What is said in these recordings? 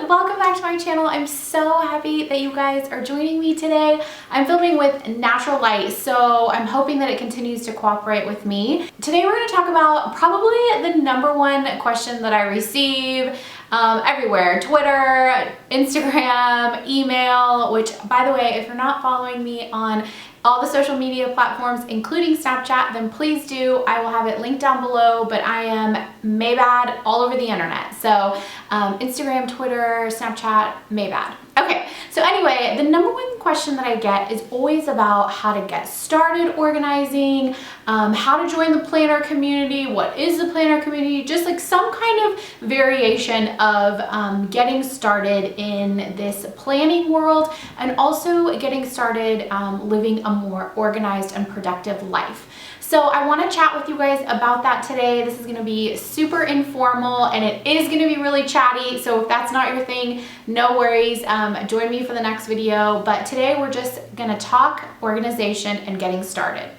welcome back to my channel. I'm so happy that you guys are joining me today. I'm filming with natural light, so I'm hoping that it continues to cooperate with me. Today we're going to talk about probably the #1 question that I receive everywhere: Twitter, Instagram, email, which, by the way, if you're not following me on all the social media platforms, including Snapchat, then please do. I will have it linked down below, but I am Maybad all over the internet. So Instagram, Twitter, Snapchat, Maybad. Okay, so anyway, the #1 question that I get is always about how to get started organizing, how to join the planner community, what is the planner community, just like some kind of variation of getting started in this planning world, and also getting started living a more organized and productive life. So I want to chat with you guys about that today. This is going to be super informal and it is going to be really chatty. So if that's not your thing, no worries. Join me for the next video. But today we're just going to talk organization and getting started.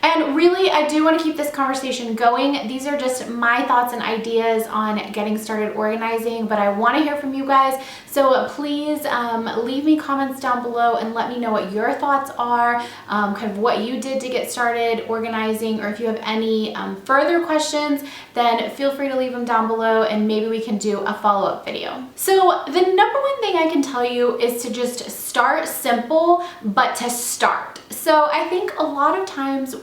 And really, I do want to keep this conversation going. These are just my thoughts and ideas on getting started organizing, but I want to hear from you guys. So please leave me comments down below and let me know what your thoughts are, kind of what you did to get started organizing, or if you have any further questions, then feel free to leave them down below and maybe we can do a follow-up video. So the #1 thing I can tell you is to just start simple, but to start. So I think a lot of times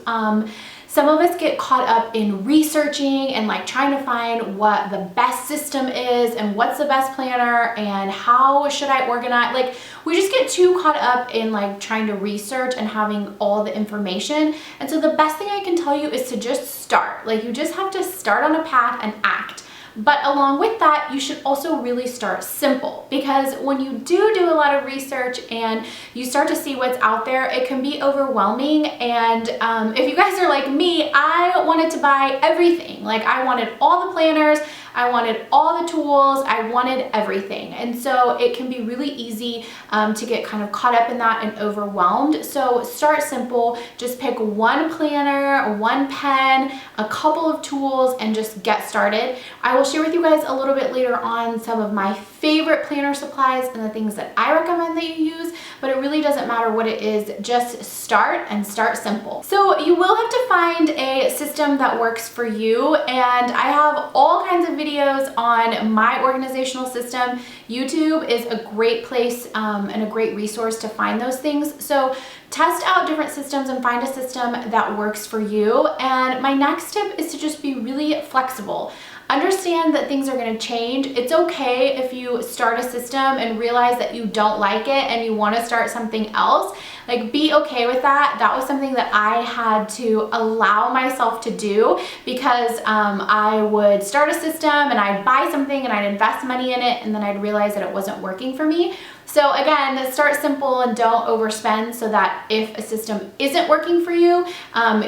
some of us get caught up in researching and like trying to find what the best system is and what's the best planner and how should I organize. Like, we just get too caught up in like trying to research and having all the information. And so the best thing I can tell you is to just start. Like, you just have to start on a path and act. But along with that, you should also really start simple, because when you do a lot of research and you start to see what's out there, it can be overwhelming. And if you guys are like me, I wanted to buy everything. Like, I wanted all the planners, I wanted all the tools, I wanted everything. And so it can be really easy to get kind of caught up in that and overwhelmed. So start simple, just pick one planner, one pen, a couple of tools, and just get started. I will share with you guys a little bit later on some of my favorite planner supplies and the things that I recommend that you use, but it really doesn't matter what it is, just start and start simple. So you will have to find a system that works for you, and I have all kinds of videos on my organizational system. YouTube is a great place and a great resource to find those things. So test out different systems and find a system that works for you. And my next tip is to just be really flexible. Understand that things are going to change. It's okay if you start a system and realize that you don't like it and you want to start something else. Like, be okay with that. That was something that I had to allow myself to do, because I would start a system and I'd buy something and I'd invest money in it, and then I'd realize that it wasn't working for me. So again, start simple and don't overspend, so that if a system isn't working for you,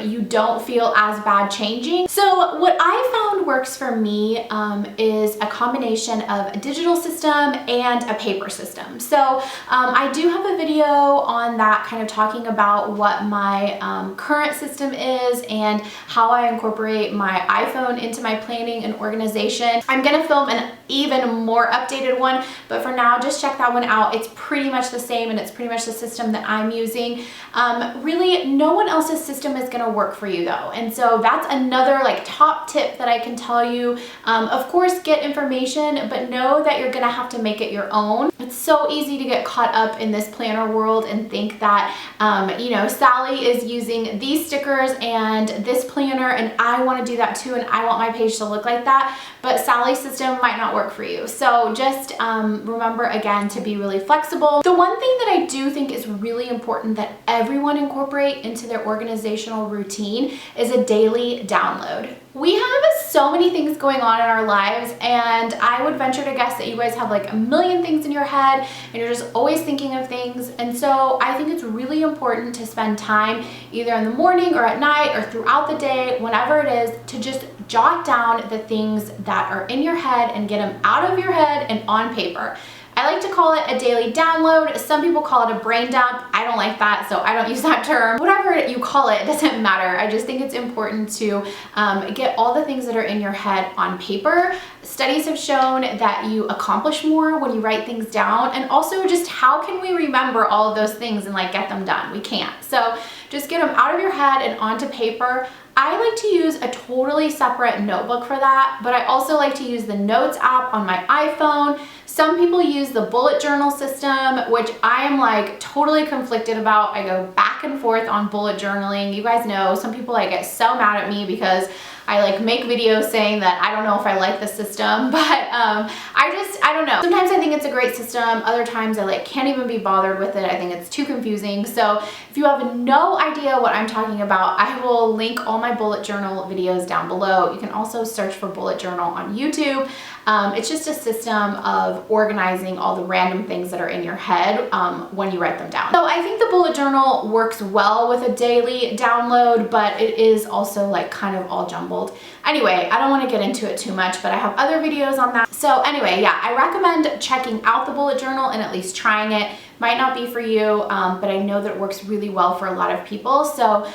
you don't feel as bad changing. So what I found works for me is a combination of a digital system and a paper system. So I do have a video on that, kind of talking about what my current system is and how I incorporate my iPhone into my planning and organization. I'm gonna film an even more updated one, but for now, just check that one out. It's pretty much the same, and it's pretty much the system that I'm using. Really, no one else's system is gonna work for you though. And so that's another like top tip that I can tell you. Of course, get information, but know that you're gonna have to make it your own. It's so easy to get caught up in this planner world and think that, you know, Sally is using these stickers and this planner, and I wanna do that too, and I want my page to look like that, but Sally's system might not work for you. So just remember, again, to be really flexible. The one thing that I do think is really important that everyone incorporate into their organizational routine is a daily download. We have so many things going on in our lives, and I would venture to guess that you guys have like a million things in your head and you're just always thinking of things. And so I think it's really important to spend time either in the morning or at night or throughout the day, whenever it is, to just jot down the things that are in your head and get them out of your head and on paper. I like to call it a daily download. Some people call it a brain dump. I don't like that, so I don't use that term. Whatever you call it, it doesn't matter. I just think it's important to get all the things that are in your head on paper. Studies have shown that you accomplish more when you write things down, and also just how can we remember all of those things and like get them done? We can't. So just get them out of your head and onto paper. I like to use a totally separate notebook for that, but I also like to use the Notes app on my iPhone. Some people use the bullet journal system, which I am like totally conflicted about. I go back and forth on bullet journaling. You guys know, some people like get so mad at me because I like make videos saying that I don't know if I like the system, but I don't know. Sometimes I think it's a great system. Other times I like can't even be bothered with it. I think it's too confusing. So if you have no idea what I'm talking about, I will link all my bullet journal videos down below. You can also search for bullet journal on YouTube. It's just a system of organizing all the random things that are in your head when you write them down. So I think the bullet journal works well with a daily download, but it is also like kind of all jumbled. Anyway, I don't want to get into it too much, but I have other videos on that. So anyway, yeah, I recommend checking out the bullet journal and at least trying it. Might not be for you, but I know that it works really well for a lot of people. So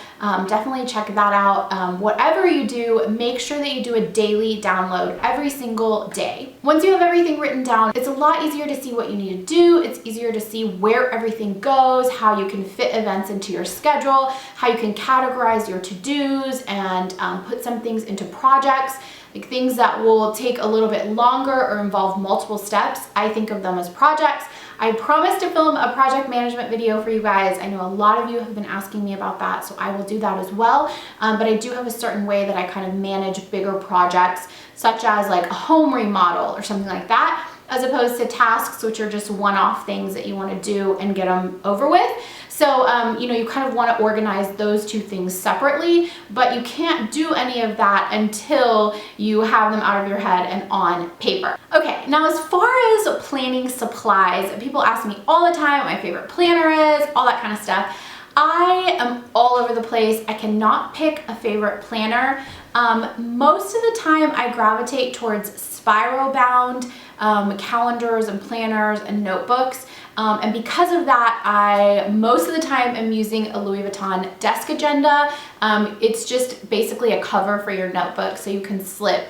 definitely check that out. Whatever you do, make sure that you do a daily download every single day. Once you have everything written down, it's a lot easier to see what you need to do. It's easier to see where everything goes, how you can fit events into your schedule, how you can categorize your to-dos and put some things into projects. Like things that will take a little bit longer or involve multiple steps, I think of them as projects. I promised to film a project management video for you guys. I know a lot of you have been asking me about that, so I will do that as well. But I do have a certain way that I kind of manage bigger projects, such as like a home remodel or something like that, as opposed to tasks, which are just one-off things that you want to do and get them over with. So, you know, you kind of want to organize those two things separately, but you can't do any of that until you have them out of your head and on paper. Okay, now as far as planning supplies, people ask me all the time what my favorite planner is, all that kind of stuff. I am all over the place. I cannot pick a favorite planner. Most of the time I gravitate towards spiral bound calendars and planners and notebooks. And because of that, I most of the time am using a Louis Vuitton desk agenda. It's just basically a cover for your notebook, so you can slip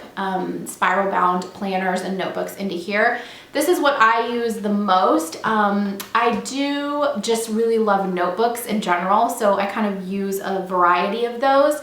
spiral bound planners and notebooks into here. This is what I use the most. I do just really love notebooks in general, so I kind of use a variety of those.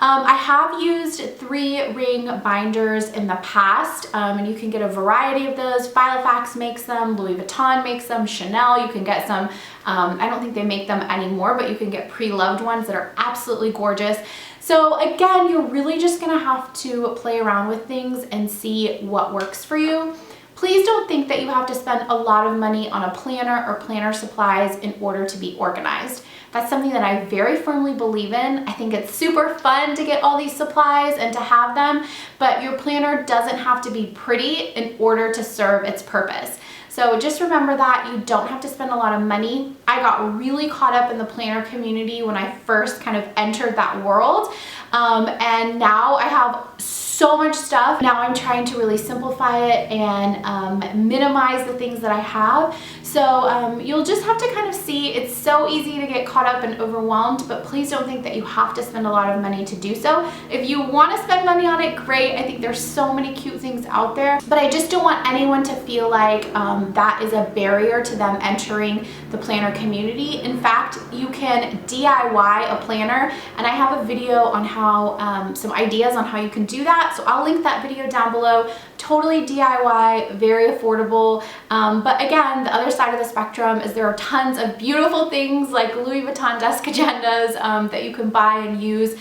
I have used 3-ring binders in the past, and you can get a variety of those. Filofax makes them, Louis Vuitton makes them, Chanel, you can get some, I don't think they make them anymore, but you can get pre-loved ones that are absolutely gorgeous. So again, you're really just gonna have to play around with things and see what works for you. Please don't think that you have to spend a lot of money on a planner or planner supplies in order to be organized. That's something that I very firmly believe in. I think it's super fun to get all these supplies and to have them, but your planner doesn't have to be pretty in order to serve its purpose. So just remember that you don't have to spend a lot of money. I got really caught up in the planner community when I first kind of entered that world. And now I have so much stuff. Now I'm trying to really simplify it and minimize the things that I have. So you'll just have to kind of see. It's so easy to get caught up and overwhelmed, but please don't think that you have to spend a lot of money to do so. If you want to spend money on it, great. I think there's so many cute things out there, but I just don't want anyone to feel like that is a barrier to them entering the planner community. In fact, you can DIY a planner, and I have a video on how some ideas on how you can do that. So I'll link that video down below. Totally DIY, very affordable. But again, the other side of the spectrum is there are tons of beautiful things like Louis Vuitton desk agendas that you can buy and use.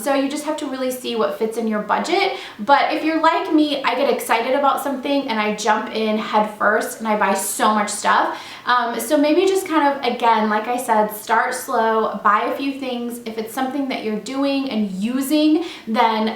So you just have to really see what fits in your budget. But if you're like me, I get excited about something and I jump in head first and I buy so much stuff. So maybe just kind of, again, like I said, start slow, buy a few things. If it's something that you're doing and using, then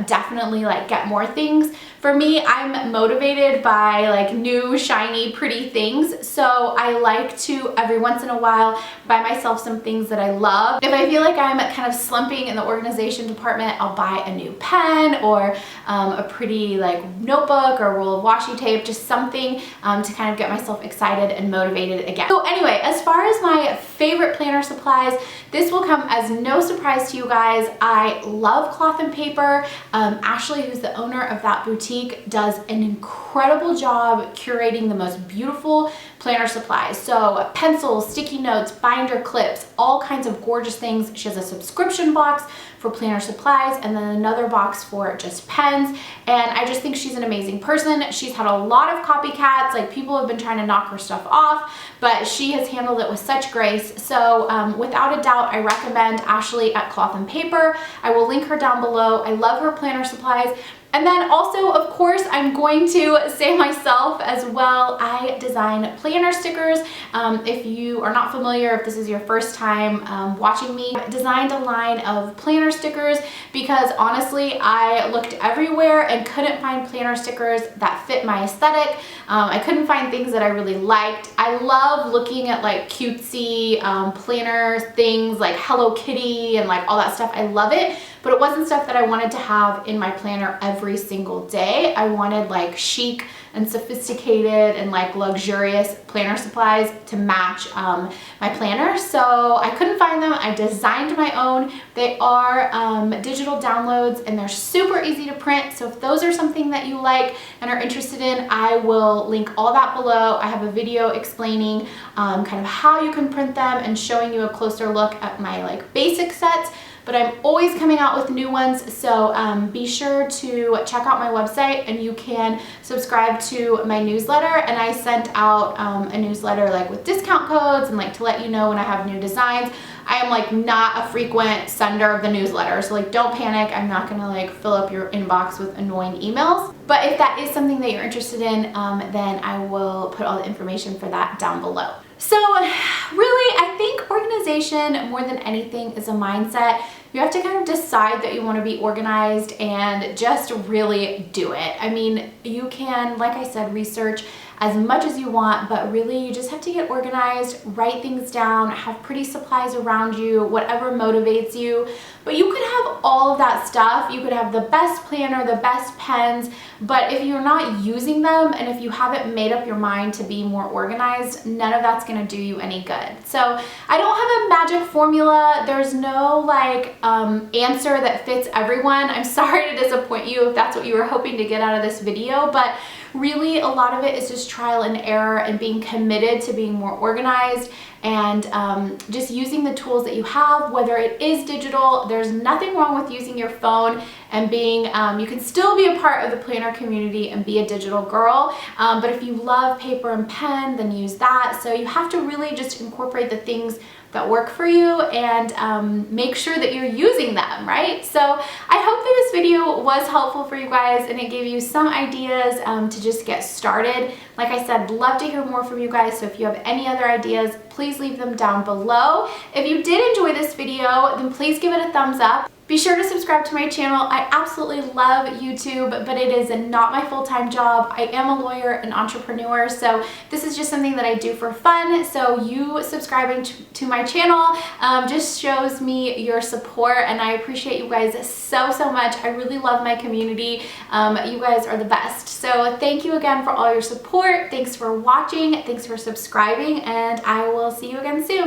definitely like get more things. For me, I'm motivated by like new, shiny, pretty things. So I like to every once in a while buy myself some things that I love. If I feel like I'm kind of slumping in the organization department, I'll buy a new pen or a pretty like notebook or a roll of washi tape, just something to kind of get myself excited and motivated again. So anyway, as far as my favorite planner supplies, this will come as no surprise to you guys. I love cloth and paper. Ashley, who's the owner of that boutique, does an incredible job curating the most beautiful planner supplies. So pencils, sticky notes, binder clips, all kinds of gorgeous things. She has a subscription box for planner supplies and then another box for just pens. And I just think she's an amazing person. She's had a lot of copycats, like people have been trying to knock her stuff off, but she has handled it with such grace. So without a doubt, I recommend Ashley at Cloth and Paper. I will link her down below. I love her planner supplies. And then also, of course, I'm going to say myself as well, I design planner stickers. If you are not familiar, if this is your first time watching me, I designed a line of planner stickers because honestly, I looked everywhere and couldn't find planner stickers that fit my aesthetic. I couldn't find things that I really liked. I love looking at like cutesy planner things like Hello Kitty and like all that stuff. I love it. But it wasn't stuff that I wanted to have in my planner every single day. I wanted like chic and sophisticated and like luxurious planner supplies to match my planner. So I couldn't find them. I designed my own. They are digital downloads and they're super easy to print. So if those are something that you like and are interested in, I will link all that below. I have a video explaining kind of how you can print them and showing you a closer look at my like basic sets. But I'm always coming out with new ones, so be sure to check out my website and you can subscribe to my newsletter. And I sent out a newsletter like with discount codes and like to let you know when I have new designs. I am like not a frequent sender of the newsletter, so like don't panic. I'm not gonna like fill up your inbox with annoying emails. But if that is something that you're interested in, then I will put all the information for that down below. So really, I think organization more than anything is a mindset. You have to kind of decide that you want to be organized and just really do it. I mean, you can, like I said, research as much as you want, but really you just have to get organized, write things down, have pretty supplies around you, whatever motivates you. But you could have all of that stuff. You could have the best planner, the best pens, but if you're not using them and if you haven't made up your mind to be more organized, none of that's gonna do you any good. So I don't have a magic formula. There's no like answer that fits everyone. I'm sorry to disappoint you if that's what you were hoping to get out of this video, but really a lot of it is just trial and error and being committed to being more organized and just using the tools that you have, whether it is digital. There's nothing wrong with using your phone and being, you can still be a part of the planner community and be a digital girl. But if you love paper and pen, then use that. So you have to really just incorporate the things that work for you and make sure that you're using them, right? So I hope that this video was helpful for you guys and it gave you some ideas to just get started. Like I said, love to hear more from you guys. So if you have any other ideas, please leave them down below. If you did enjoy this video, then please give it a thumbs up. Be sure to subscribe to my channel. I absolutely love YouTube, but it is not my full-time job. I am a lawyer and entrepreneur, so this is just something that I do for fun. So you subscribing to my channel just shows me your support, and I appreciate you guys so much. I really love my community. You guys are the best. So thank you again for all your support. Thanks for watching. Thanks for subscribing, and I will see you again soon.